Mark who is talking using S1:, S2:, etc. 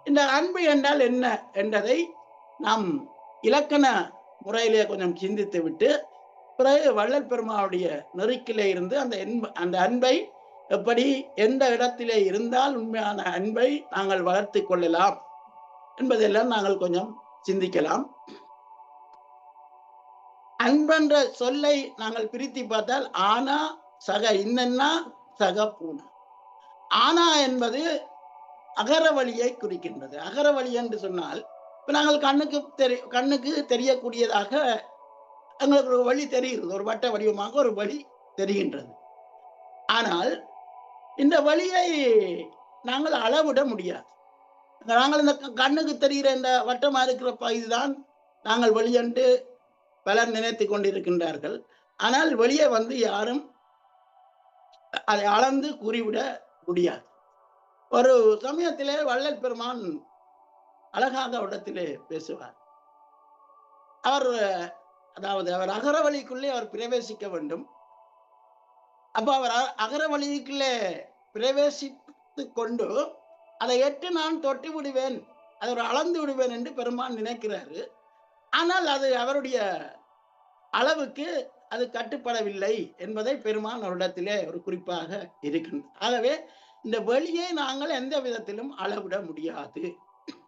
S1: இந்த அன்பு என்றால் என்ன என்றதை நாம் இலக்கண முறையிலே கொஞ்சம் சிந்தித்து விட்டு பிறகு வள்ளல் பெருமானுடைய நெருக்கிலே இருந்து அந்த அன்பை எப்படி எந்த இடத்திலே இருந்தால் உண்மையான அன்பை நாங்கள் வளர்த்து கொள்ளலாம் என்பதெல்லாம் நாங்கள் கொஞ்சம் சிந்திக்கலாம். அன்பென்ற சொல்லை நாங்கள் பிரித்து பார்த்தால் ஆனா சக இன்னன்னா சக பூனா. ஆனா என்பது அகரவழியை குறிக்கின்றது. அகரவழி என்று சொன்னால் இப்ப நாங்கள் கண்ணுக்கு தெரியக்கூடியதாக எங்களுக்கு ஒரு வழி தெரிகிறது, ஒரு வட்ட வடிவமாக ஒரு வழி தெரிகின்றது. ஆனால் இந்த வழியை நாங்கள் அளவிட முடியாது. நாங்கள் இந்த கண்ணுக்கு தெரிகிற இந்த வட்டமா இருக்கிற பகுதிதான் நாங்கள் வழி என்று பலர் நினைத்து கொண்டிருக்கின்றார்கள். ஆனால் வெளியே வந்து யாரும் அதை அளந்து கூறிவிட முடியாது. ஒரு சமயத்திலே வள்ளல் பெருமான் அழகாக இடத்திலே பேசுவார். அவர் அகரவழிக்குள்ளே அவர் பிரவேசிக்க வேண்டும். அப்ப அவர் அகரவழிக்குள்ளே பிரவேசித்து கொண்டு அதை எட்டு நான் தொட்டி விடுவேன், அதை ஒரு அளந்து விடுவேன் என்று பெருமான் நினைக்கிறாரு. ஆனால் அது அவருடைய அளவுக்கு அது கட்டுப்படவில்லை என்பதை பெருமான் அவரிடத்திலே ஒரு குறிப்பாக இருக்கின்றது. ஆகவே இந்த வெளியை நாங்கள் எந்த விதத்திலும் அளவிட முடியாது.